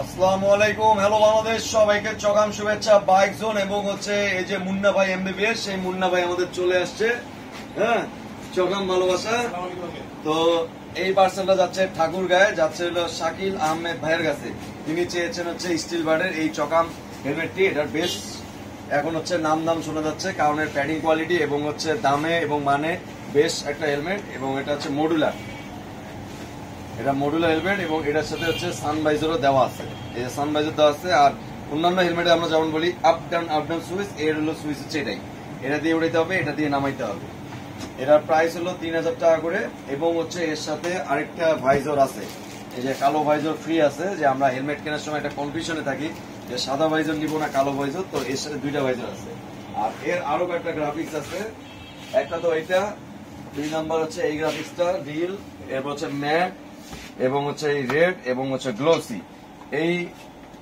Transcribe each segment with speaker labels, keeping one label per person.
Speaker 1: আসসালামু আলাইকুম, হ্যালো বাংলাদেশ, সবাইকে চগাম শুভেচ্ছা। বাইক জোন এবং হচ্ছে এই যে মুন্না ভাই এমবিবিএস, সেই মুন্না ভাই আমাদের চলে আসছে। হ্যাঁ, চগাম ভালোবাসা। তো এই পার্সেলটা যাচ্ছে ঠাকুরগাঁয়ে, যাচ্ছে হলো শাকিল আহমেদ ভাইয়ের কাছে। তিনি চেয়েছেন হচ্ছে স্টিল বার্ডের এই চকাম হেলমেটটি। এটার বেশ এখন হচ্ছে নাম শোনা যাচ্ছে, কারণ এর প্যাডিং কোয়ালিটি এবং হচ্ছে দামে এবং মানে বেশ একটা হেলমেট। এবং এটা হচ্ছে মডুলার, এটা মডুলার হেলমেট এবং এটার সাথে হচ্ছে সানভাইজারও দেওয়া আছে। এই যে সানভাইজার দেওয়া আছে। আর অন্যান্য হেলমেটে আমরা যেমন বলি আপ ডাউন সুইচ, এর হলো সুইচ হচ্ছে এটাই, এটা দিয়ে উঠাইতে হবে, এটা দিয়ে নামাইতে হবে। এটার প্রাইস হলো 3000 টাকা করে। এবং হচ্ছে এর সাথে আরেকটা ভাইজর আছে, এই যে কালো ভাইজর ফ্রি আছে। যে আমরা হেলমেট কেনার সময় একটা কনফিউশনে থাকি যে সাদা ভাইজর নিব না কালো ভাইজর, তো এর সাথে দুইটা ভাইজর আছে। আর এর আরো একটা গ্রাফিক্স আছে, একটা তো এটা, 2 নাম্বার হচ্ছে এই গ্রাফিক্সটা রিল, এরপর হচ্ছে ম্যাট এবং হচ্ছে এই রেড এবং হচ্ছে গ্লোসি। এই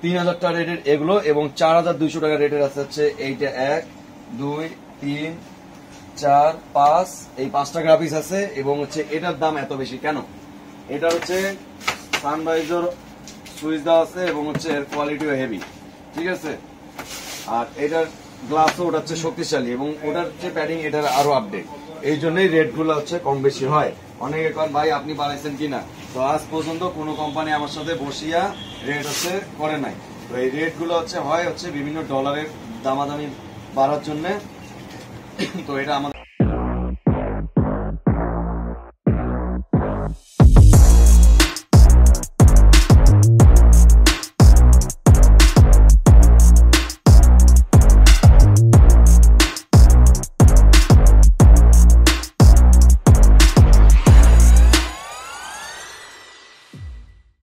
Speaker 1: 3000 টাকা রেটের এগুলো এবং 4200 টাকা রেটের আছে হচ্ছে এইটা 1 2 3 4 5, এই 5টা গ্রাফিক্স আছে। এবং হচ্ছে এটার দাম এত বেশি কেন? এটা হচ্ছে সানভাইজার সুইচ দেওয়া আছে এবং হচ্ছে এর কোয়ালিটিও হেভি, ঠিক আছে। আর এটার গ্লাসও ওটা হচ্ছে শক্তিশালী এবং ওটার যে প্যাডিং এটার আরো আপডেট, এই জন্যই রেট গুলো হচ্ছে কম বেশি হয়। অনেকে কন ভাই আপনি বাড়াইছেন কিনা, তো আজ পর্যন্ত কোনো কোম্পানি আমার সাথে বসিয়া রেট হচ্ছে করে নাই। তো এই রেট গুলো হচ্ছে বিভিন্ন ডলারের দামাদামি বাড়ার জন্য। তো এটা আমাদের